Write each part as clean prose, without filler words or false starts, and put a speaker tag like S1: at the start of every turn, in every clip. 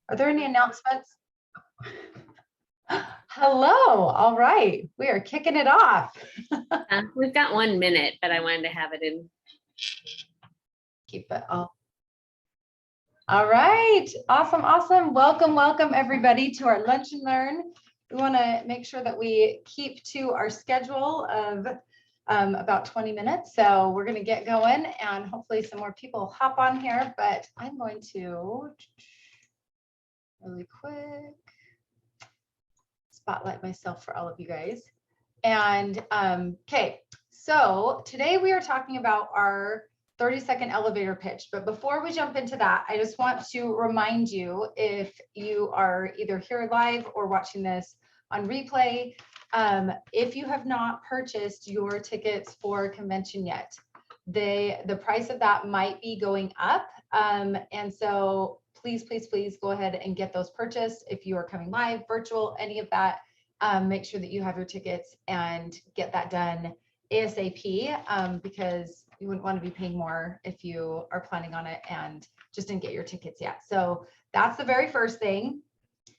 S1: Are there any announcements? Hello. All right. We are kicking it off.
S2: We've got 1 minute, but I wanted to have it in.
S1: Keep it all. All right. Awesome. Awesome. Welcome. Welcome everybody to our Lunch and Learn. We want to make sure that we keep to our schedule of about 20 minutes. So we're going to get going and hopefully some more people hop on here, but I'm going to really quick spotlight myself for all of you guys. And okay, so today we are talking about our 30-second elevator pitch. But before we jump into that, I just want to remind you, if you are either here live or watching this on replay, if you have not purchased your tickets for convention yet, the price of that might be going up. And so please, please, please go ahead and get those purchased. If you are coming live, virtual, any of that, make sure that you have your tickets and get that done ASAP, because you wouldn't want to be paying more if you are planning on it and just didn't get your tickets yet. So that's the very first thing.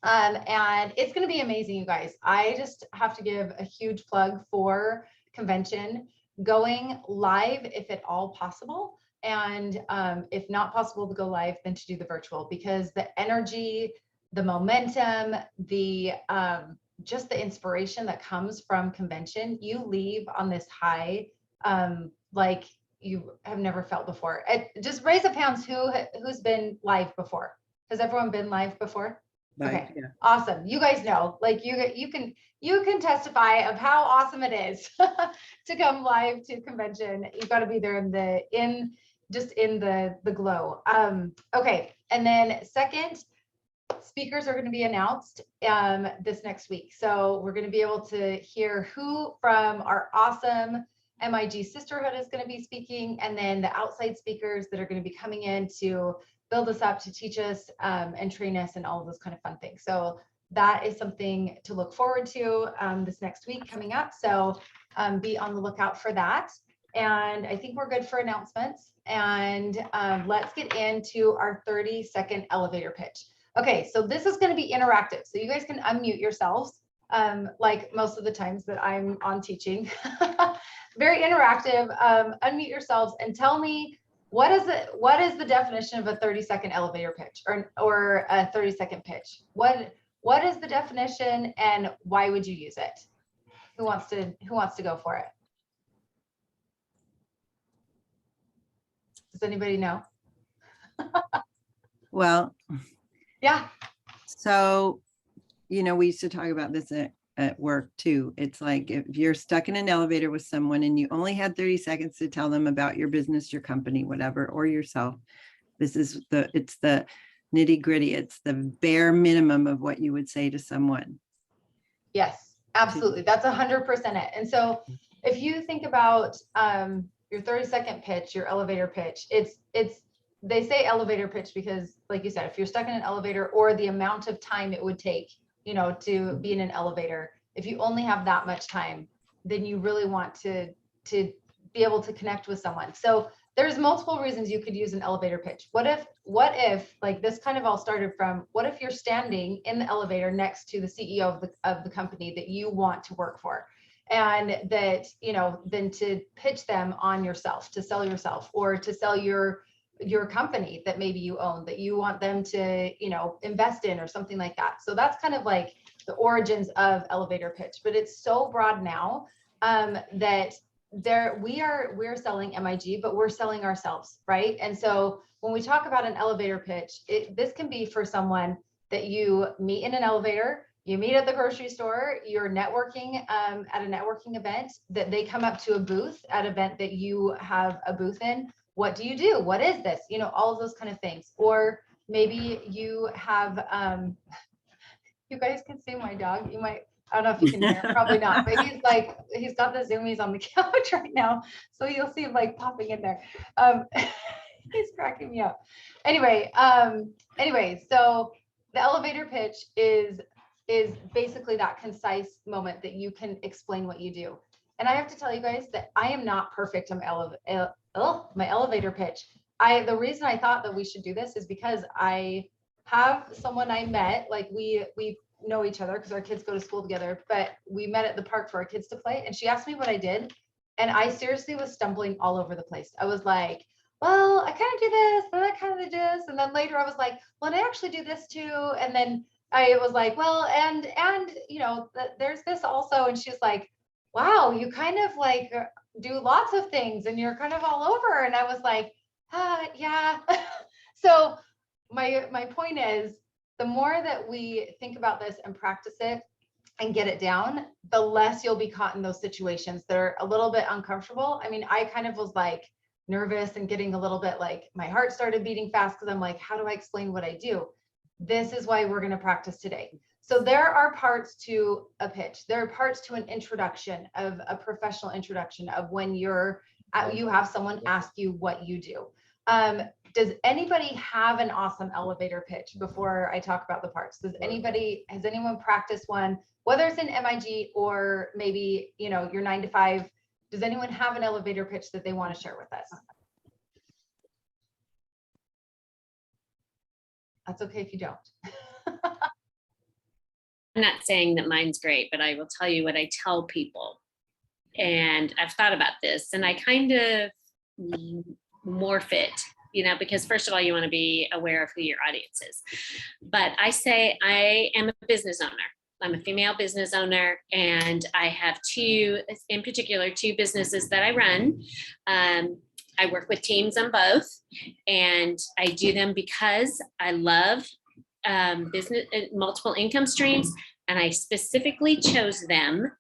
S1: And it's going to be amazing, you guys. I just have to give a huge plug for convention going live, if at all possible. And if not possible to go live, then to do the virtual, because the energy, the momentum, the just the inspiration that comes from convention, you leave on this high like you have never felt before. Just raise up hands who's been live before. Has everyone been live before?
S3: Right,
S1: okay,
S3: yeah.
S1: Awesome. You guys know, like you can testify of how awesome it is to come live to convention. You've got to be there in the glow. Okay, and then second, speakers are going to be announced this next week. So we're going to be able to hear who from our awesome MIG sisterhood is going to be speaking, and then the outside speakers that are going to be coming in to build us up, to teach us and train us and all of those kind of fun things. So that is something to look forward to this next week coming up. So be on the lookout for that. And I think we're good for announcements. And let's get into our 30-second elevator pitch. Okay, so this is going to be interactive. So you guys can unmute yourselves like most of the times that I'm on teaching. Very interactive. Unmute yourselves and tell me, what is the definition of a 30-second elevator pitch or a 30-second pitch? What is the definition and why would you use it? Who wants to go for it? Does anybody know?
S3: Well,
S1: yeah.
S3: So, we used to talk about this at work too. It's like if you're stuck in an elevator with someone and you only had 30 seconds to tell them about your business, your company, whatever, or yourself, it's the nitty gritty. It's the bare minimum of what you would say to someone. Yes,
S1: absolutely. That's 100% it. And so if you think about your 30-second pitch, your elevator pitch, they say elevator pitch because, like you said, if you're stuck in an elevator, or the amount of time it would take, to be in an elevator, if you only have that much time, then you really want to be able to connect with someone. So there's multiple reasons you could use an elevator pitch. What if like this kind of all started from, what if you're standing in the elevator next to the CEO of the company that you want to work for? And that, then to pitch them on yourself, to sell yourself, or to sell your company that maybe you own, that you want them to, invest in or something like that. So that's kind of like the origins of elevator pitch, but it's so broad now that we're selling MIG, but we're selling ourselves, right? And so when we talk about an elevator pitch, this can be for someone that you meet in an elevator, you meet at the grocery store, you're networking at a networking event, that they come up to a booth at an event that you have a booth in. What do you do? What is this? All of those kind of things. Or maybe you have, you guys can see my dog. You might, I don't know if you can hear him, probably not, but he's got the zoomies on the couch right now. So you'll see him like popping in there. He's cracking me up. Anyway, so the elevator pitch is basically that concise moment that you can explain what you do. And I have to tell you guys that I am not perfect on my elevator pitch. The reason I thought that we should do this is because I have someone I met, like we know each other because our kids go to school together, but we met at the park for our kids to play. And she asked me what I did. And I seriously was stumbling all over the place. I was like, well, I kind of do this, and I kind of do this. And then later I was like, well, and I actually do this too. And then I was like, well, and there's this also. And she's like, wow, you kind of like do lots of things and you're kind of all over. And I was like, yeah. So my point is, the more that we think about this and practice it and get it down, the less you'll be caught in those situations that are a little bit uncomfortable. I mean, I kind of was like nervous and getting a little bit like my heart started beating fast because I'm like, how do I explain what I do? This is why we're going to practice today. So there are parts to a pitch. There are parts to an introduction, of a professional introduction, of when you have someone ask you what you do. Does anybody have an awesome elevator pitch before I talk about the parts? Has anyone practiced one, whether it's in MIG or maybe, your 9 to 5? Does anyone have an elevator pitch that they want to share with us? That's okay if you don't.
S2: I'm not saying that mine's great, but I will tell you what I tell people. And I've thought about this, and I kind of morph it, because first of all, you want to be aware of who your audience is. But I say I am a business owner. I'm a female business owner, and I have two businesses that I run. I work with teams on both, and I do them because I love business, multiple income streams, and I specifically chose them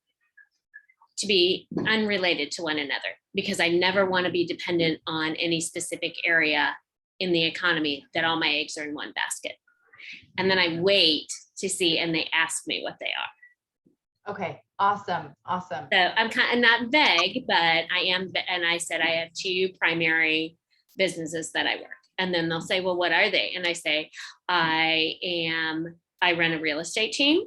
S2: to be unrelated to one another because I never want to be dependent on any specific area in the economy, that all my eggs are in one basket. And then I wait to see, and they ask me what they are.
S1: Okay, awesome. So
S2: I'm kind of not vague, but I am, and I said I have two primary businesses that I work. And then they'll say, well, what are they? And I say, I run a real estate team.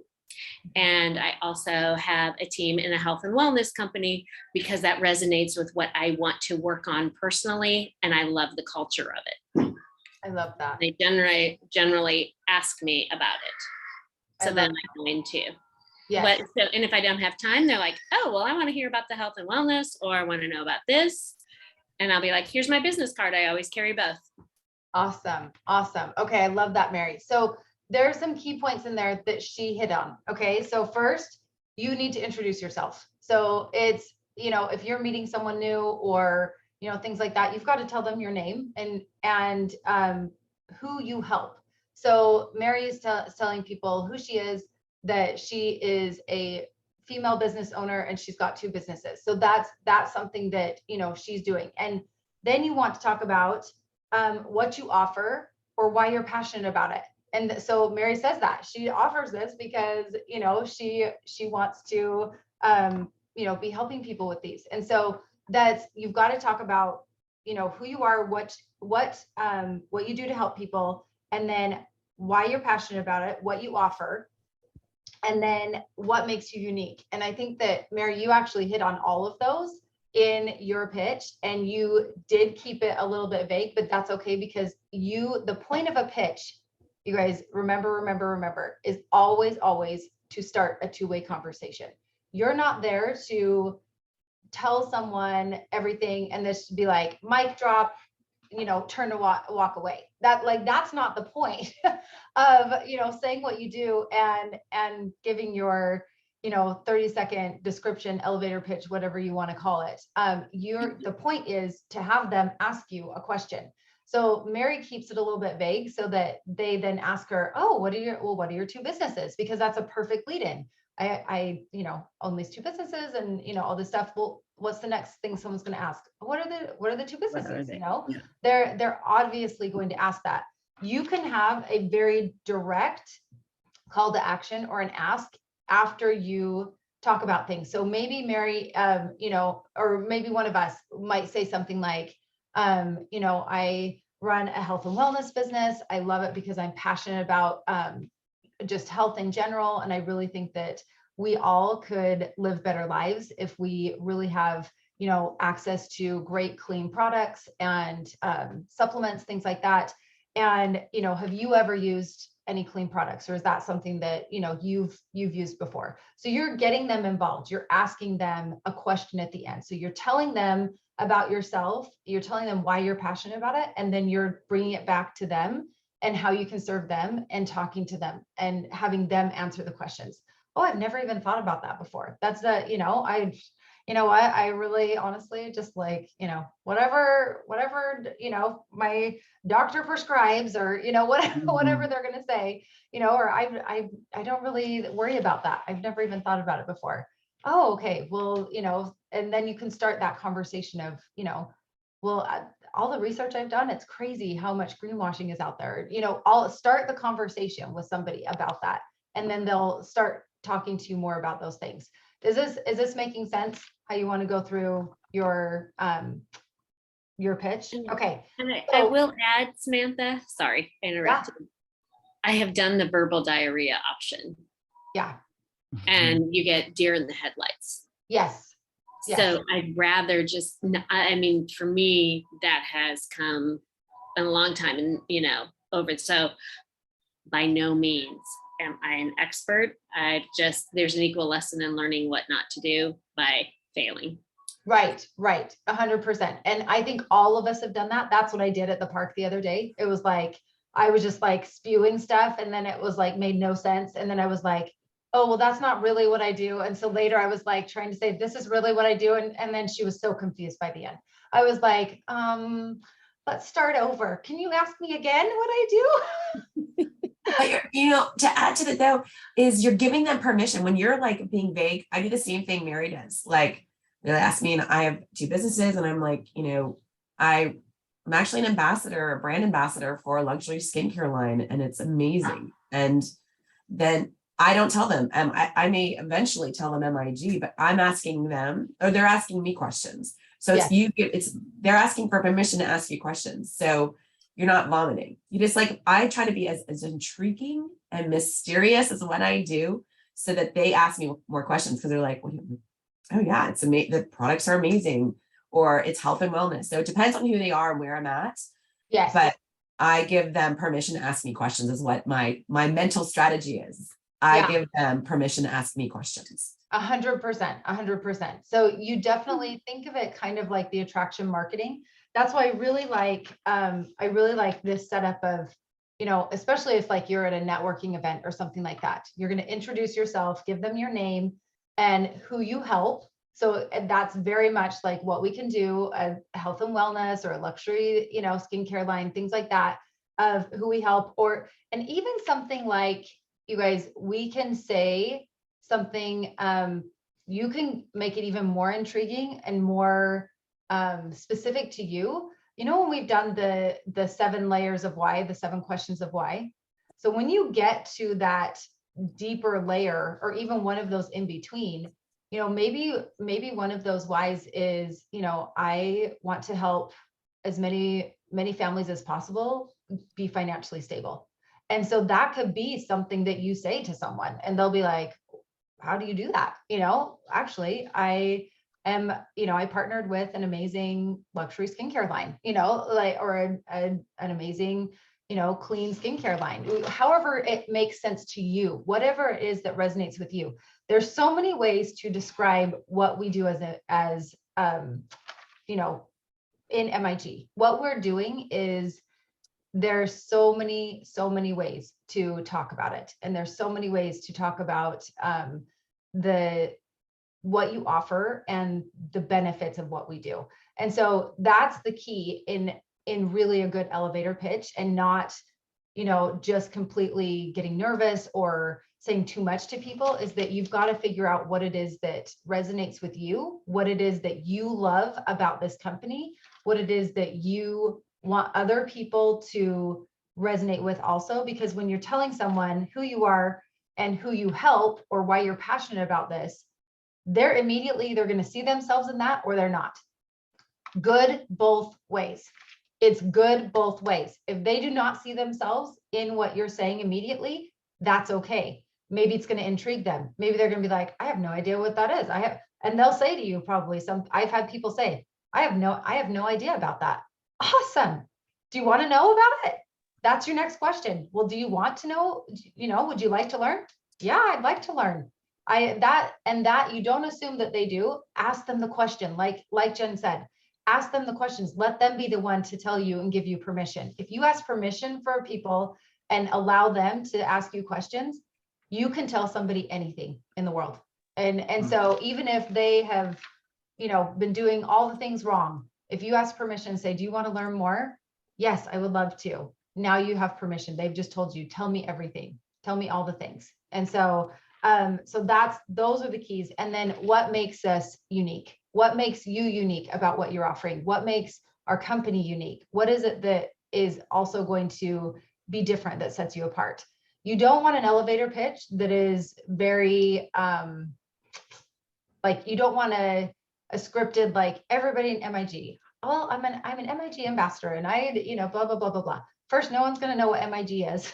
S2: And I also have a team in a health and wellness company because that resonates with what I want to work on personally. And I love the culture of it.
S1: I love that.
S2: They generally ask me about it. So then I go into.
S1: Yes.
S2: And if I don't have time, they're like, oh, well, I want to hear about the health and wellness, or I want to know about this. And I'll be like, here's my business card. I always carry both.
S1: Awesome. Okay. I love that, Mary. So there's some key points in there that she hit on. Okay. So first, you need to introduce yourself. So it's, if you're meeting someone new or, things like that, you've got to tell them your name and who you help. So Mary is telling people who she is, that she is a female business owner and she's got two businesses. So that's something that, she's doing. And then you want to talk about what you offer or why you're passionate about it. And so Mary says that she offers this because, she wants to, be helping people with these. And so you've got to talk about, who you are, what you do to help people, and then why you're passionate about it, what you offer, and then what makes you unique. And I think that, Mary, you actually hit on all of those in your pitch, and you did keep it a little bit vague, but that's okay, because the point of a pitch, you guys remember, is always to start a two-way conversation. You're not there to tell someone everything and this be like mic drop, turn to walk away. That's not the point of, saying what you do and giving your, 30-second description, elevator pitch, whatever you want to call it. The point is to have them ask you a question. So Mary keeps it a little bit vague so that they then ask her, oh, what are your two businesses? Because that's a perfect lead in. I own these two businesses and, all this stuff. Well, what's the next thing someone's going to ask? What are the two businesses? Yeah. They're obviously going to ask that. You can have a very direct call to action or an ask after you talk about things. So maybe Mary, or maybe one of us might say something like, I run a health and wellness business. I love it because I'm passionate about just health in general. And I really think that we all could live better lives if we really have, access to great, clean products and supplements, things like that. And, have you ever used any clean products, or is that something that, you know, you've used before? So you're getting them involved. You're asking them a question at the end. So you're telling them about yourself. You're telling them why you're passionate about it. And then you're bringing it back to them and how you can serve them, and talking to them and having them answer the questions. Oh, I've never even thought about that before. That's the, you know, you know what, I really honestly just like, you know, whatever, you know, my doctor prescribes, or, you know, whatever they're going to say, you know, or I don't really worry about that. I've never even thought about it before. Oh, okay. Well, you know, and then you can start that conversation of, you know, well, all the research I've done, it's crazy how much greenwashing is out there. You know, I'll start the conversation with somebody about that, and then they'll start talking to you more about those things. Is this making sense? How you want to go through your pitch? Okay.
S2: And I will add, Samantha, sorry, I interrupted. Yeah. I have done the verbal diarrhea option.
S1: Yeah.
S2: And you get deer in the headlights.
S1: Yes.
S2: So yes. I'd rather just, I mean, for me, that has come in a long time, and, you know, over. So by no means am I an expert. There's an equal lesson in learning what not to do by failing.
S1: Right. 100%. And I think all of us have done that. That's what I did at the park the other day. It was like, I was just like spewing stuff, and then it was like, made no sense. And then I was like, oh, well, that's not really what I do. And so later I was like trying to say, this is really what I do. And then she was so confused by the end. I was like, let's start over. Can you ask me again what I do?
S4: But you know, to add to that though, is you're giving them permission when you're like being vague. I do the same thing Mary does. Like they'll ask me, and I have 2 businesses, and I'm like, you know, I'm actually an ambassador, a brand ambassador for a luxury skincare line, and it's amazing. And then I don't tell them. I may eventually tell them MIG, but I'm asking them, or they're asking me questions. So they're asking for permission to ask you questions. So you're not vomiting. You just like, I try to be as intriguing and mysterious as what I do, so that they ask me more questions, because they're like, oh yeah, it's amazing. The products are amazing, or it's health and wellness. So it depends on who they are and where I'm at.
S1: Yes.
S4: But I give them permission to ask me questions is what my mental strategy is. I give them permission to ask me questions.
S1: 100%. So you definitely think of it kind of like the attraction marketing. That's why I really like this setup of, you know, especially if like you're at a networking event or something like that, you're going to introduce yourself, give them your name and who you help. So that's very much like what we can do, a health and wellness or a luxury, you know, skincare line, things like that, of who we help, and even something like, you guys, we can say something, you can make it even more intriguing and more specific to you. You know, when we've done the 7 layers of why, the 7 questions of why. So when you get to that deeper layer, or even one of those in between, you know, maybe one of those whys is, you know, I want to help as many families as possible be financially stable. And so that could be something that you say to someone, and they'll be like, how do you do that? You know, actually, I partnered with an amazing luxury skincare line, you know, like, or an amazing, you know, clean skincare line, however it makes sense to you, whatever it is that resonates with you. There's so many ways to describe what we do as you know, in MIG. What we're doing is, there's so many ways to talk about it. And there's so many ways to talk about what you offer and the benefits of what we do. And so that's the key in really a good elevator pitch, and not, you know, just completely getting nervous or saying too much to people, is that you've got to figure out what it is that resonates with you, what it is that you love about this company, what it is that you want other people to resonate with also. Because when you're telling someone who you are and who you help, or why you're passionate about this, they're immediately either going to see themselves in that, or they're not. Good both ways. It's good both ways. If they do not see themselves in what you're saying immediately, that's okay. Maybe it's going to intrigue them. Maybe they're going to be like, I have no idea what that is. And they'll say to you, probably I've had people say, I have no idea about that. Awesome. Do you want to know about it? that's your next question. Well, do you want to know, would you like to learn? Yeah, I'd like to learn. That you don't assume that they do. Ask them the question. Like Jen said, ask them the questions. Let them be the one to tell you and give you permission. If you ask permission for people and allow them to ask you questions, you can tell somebody anything in the world. And so even if they have, been doing all the things wrong, if you ask permission, say, do you want to learn more? Yes, I would love to. Now you have permission. They've just told you, tell me everything. Tell me all the things. And so, those are the keys. And then what makes us unique? What makes you unique about what you're offering? What makes our company unique? What is it that is also going to be different that sets you apart? You don't want an elevator pitch that is very, you don't want a scripted, like everybody in MIG. Oh, I'm an MIG ambassador and I, blah, blah, blah, blah, blah. First, no one's going to know what MIG is.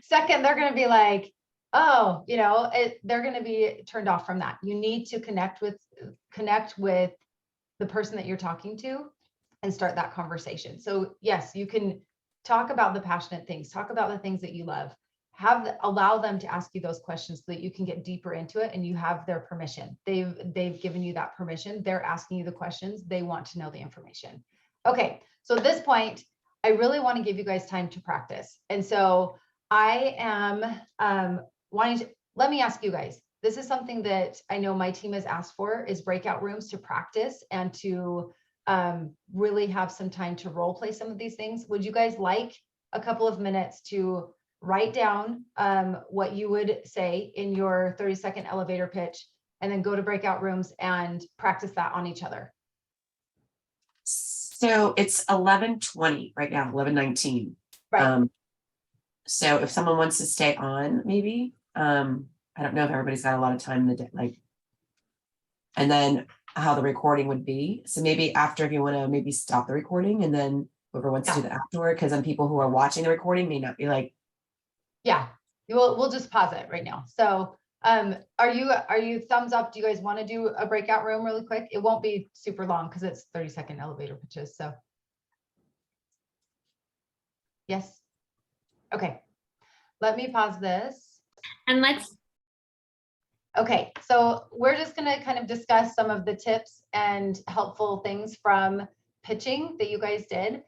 S1: Second, they're going to be like, oh, they're going to be turned off from that. You need to connect with the person that you're talking to and start that conversation. So yes, you can talk about the passionate things, talk about the things that you love, allow them to ask you those questions so that you can get deeper into it and you have their permission. They've given you that permission. They're asking you the questions. They want to know the information. Okay. So at this point, I really want to give you guys time to practice. And so I am let me ask you guys, this is something that I know my team has asked for, is breakout rooms to practice and to really have some time to role play some of these things. Would you guys like a couple of minutes to write down what you would say in your 30-second elevator pitch and then go to breakout rooms and practice that on each other?
S4: So it's 11:20 right now, 11:19.
S1: Right.
S4: So if someone wants to stay on, maybe, I don't know if everybody's got a lot of time in the day, and then how the recording would be. So maybe after, if you want to maybe stop the recording and then whoever wants to do the afterward, because then people who are watching the recording may not be like.
S1: Yeah, we'll just pause it right now. So are you thumbs up? Do you guys want to do a breakout room really quick? It won't be super long because it's 30-second elevator pitches. So yes. Okay. Let me pause this.
S2: And
S1: Okay, so we're just going to kind of discuss some of the tips and helpful things from pitching that you guys did.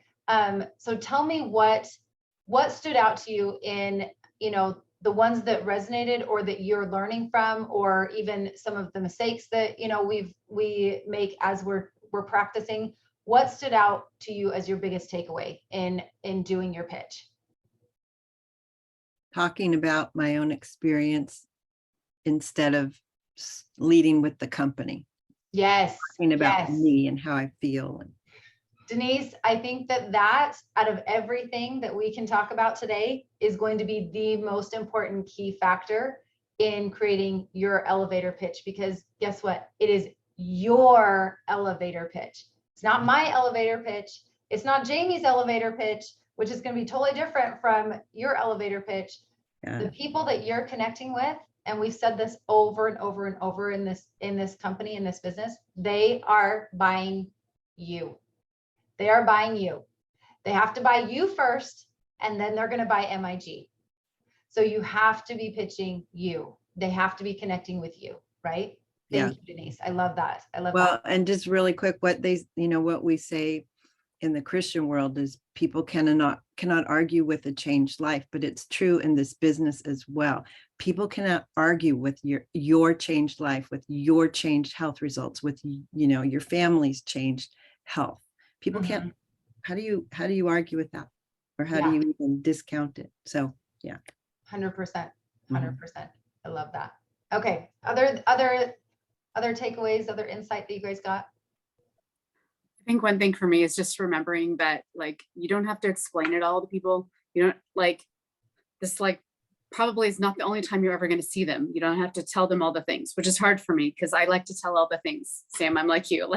S1: So tell me what stood out to you in, the ones that resonated or that you're learning from, or even some of the mistakes that, we make as we're practicing. What stood out to you as your biggest takeaway in doing your pitch?
S3: Talking about my own experience instead of leading with the company.
S1: Yes.
S3: Talking about
S1: yes.
S3: me and how I feel.
S1: Denise, I think that out of everything that we can talk about today is going to be the most important key factor in creating your elevator pitch, because guess what? It is your elevator pitch. It's not my elevator pitch. It's not Jamie's elevator pitch, which is going to be totally different from your elevator pitch.
S3: Yeah.
S1: The people that you're connecting with, and we've said this over and over and over in this company, in this business, they are buying you. They are buying you. They have to buy you first, and then they're going to buy MIG. So you have to be pitching you. They have to be connecting with you, right? Thank you, Denise. I love that. I love that.
S3: Well, and just really quick, what we say in the Christian world is people cannot argue with a changed life, but it's true in this business as well. People cannot argue with your changed life, with your changed health results, with your family's changed health. People can't. How do you argue with that, or how do you even discount it? So yeah,
S1: 100%. I love that. Okay, other takeaways, other insight that you guys got?
S5: I think one thing for me is just remembering that, you don't have to explain it all to people. You don't this, probably is not the only time you're ever going to see them. You don't have to tell them all the things, which is hard for me because I like to tell all the things. Sam, I'm like you,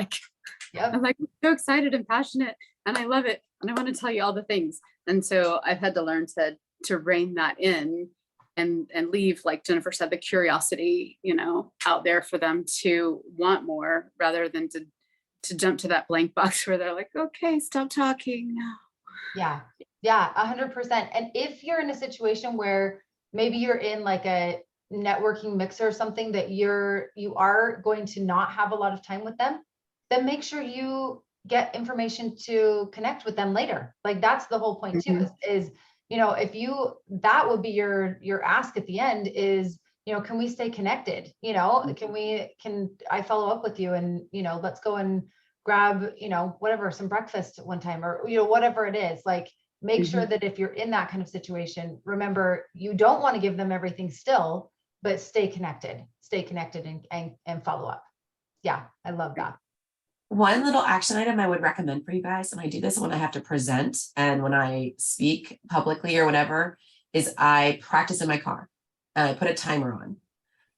S1: yep.
S5: I'm so excited and passionate and I love it. And I want to tell you all the things. And so I've had to learn to rein that in and leave, like Jennifer said, the curiosity, out there for them to want more rather than to jump to that blank box where they're like, okay, stop talking now.
S1: Yeah. Yeah, 100%. And if you're in a situation where maybe you're in like a networking mixer or something that you are going to not have a lot of time with them, then make sure you get information to connect with them later. Like that's the whole point too, is if that would be your ask at the end is, can we stay connected? Can I follow up with you and, let's go and grab, whatever, some breakfast one time or, whatever it is. Like, make sure that if you're in that kind of situation, remember, you don't want to give them everything still, but stay connected and follow up. Yeah, I love that.
S4: One little action item I would recommend for you guys, and I do this when I have to present and when I speak publicly or whatever, is I practice in my car and I put a timer on.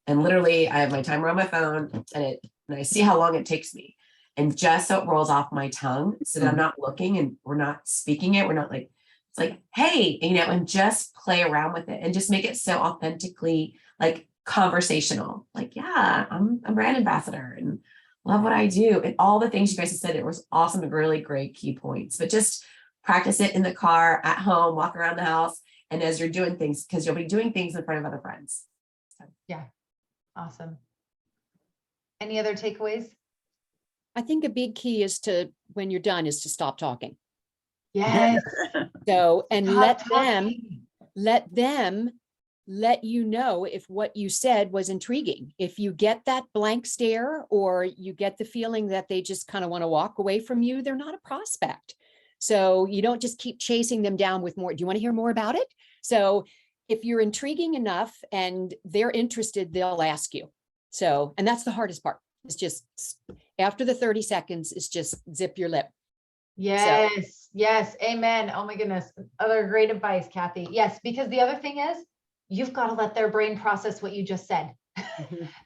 S4: And literally I have my timer on my phone and I see how long it takes me. And just so it rolls off my tongue so that I'm not looking and we're not speaking it. We're not like, it's like, hey, and just play around with it and just make it so authentically like conversational. Like, yeah, I'm a brand ambassador and love what I do. And all the things you guys have said, it was awesome and really great key points. But just practice it in the car, at home, walk around the house, and as you're doing things, because you'll be doing things in front of other friends. So.
S1: Yeah, awesome. Any other takeaways?
S6: I think a big key is when you're done, is to stop talking.
S1: Yes.
S6: So, and
S1: Stop
S6: let them let you know if what you said was intriguing. If you get that blank stare or you get the feeling that they just kind of want to walk away from you, they're not a prospect. So you don't just keep chasing them down with more. Do you want to hear more about it? So if you're intriguing enough and they're interested, they'll ask you. So, and that's the hardest part. It's just after the 30 seconds, it's just zip your lip.
S1: Yes. Yes. Amen. Oh my goodness. Other great advice, Kathy. Yes. Because the other thing is, you've got to let their brain process what you just said.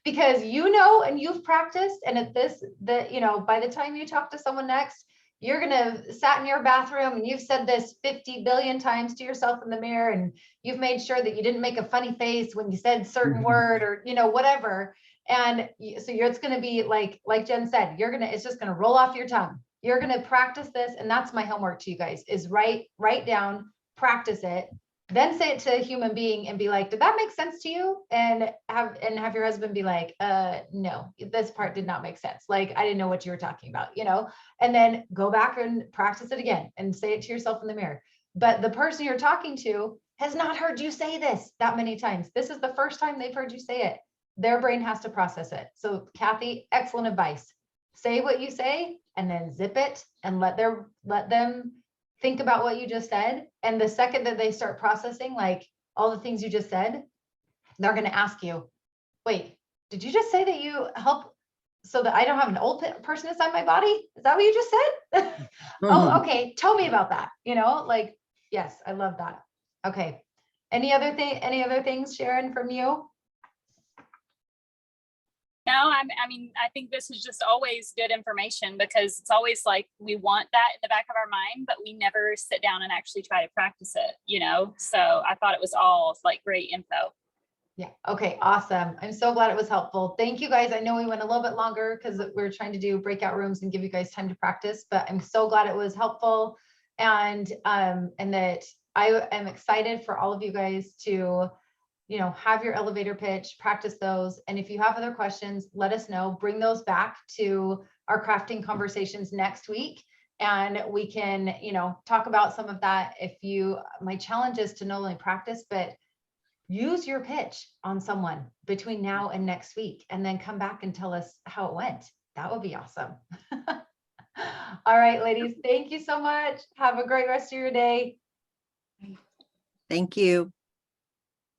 S1: Because and you've practiced, and at this, by the time you talk to someone next, you're going to sat in your bathroom and you've said this 50 billion times to yourself in the mirror, and you've made sure that you didn't make a funny face when you said certain word or, whatever. And so it's going to be like Jen said, it's just going to roll off your tongue. You're going to practice this. And that's my homework to you guys, is write down, practice it, then say it to a human being and be like, did that make sense to you? And have your husband be like, no, this part did not make sense. Like, I didn't know what you were talking about, and then go back and practice it again and say it to yourself in the mirror. But the person you're talking to has not heard you say this that many times. This is the first time they've heard you say it. Their brain has to process it. So Kathy, excellent advice. Say what you say and then zip it and let them think about what you just said. And the second that they start processing, like all the things you just said, they're going to ask you, wait, did you just say that you help so that I don't have an old person inside my body? Is that what you just said? Oh, okay. Tell me about that. Yes, I love that. Okay. Any other things, Sharon, from you?
S7: No, I mean, I think this is just always good information, because it's always like we want that in the back of our mind, but we never sit down and actually try to practice it, So I thought it was all like great info.
S1: Yeah. Okay. Awesome. I'm so glad it was helpful. Thank you guys. I know we went a little bit longer because we're trying to do breakout rooms and give you guys time to practice, but I'm so glad it was helpful. And that I am excited for all of you guys to have your elevator pitch, practice those. And if you have other questions, let us know, bring those back to our crafting conversations next week. And we can, talk about some of that. My challenge is to not only practice, but use your pitch on someone between now and next week, and then come back and tell us how it went. That would be awesome. All right, ladies, thank you so much. Have a great rest of your day.
S3: Thank you.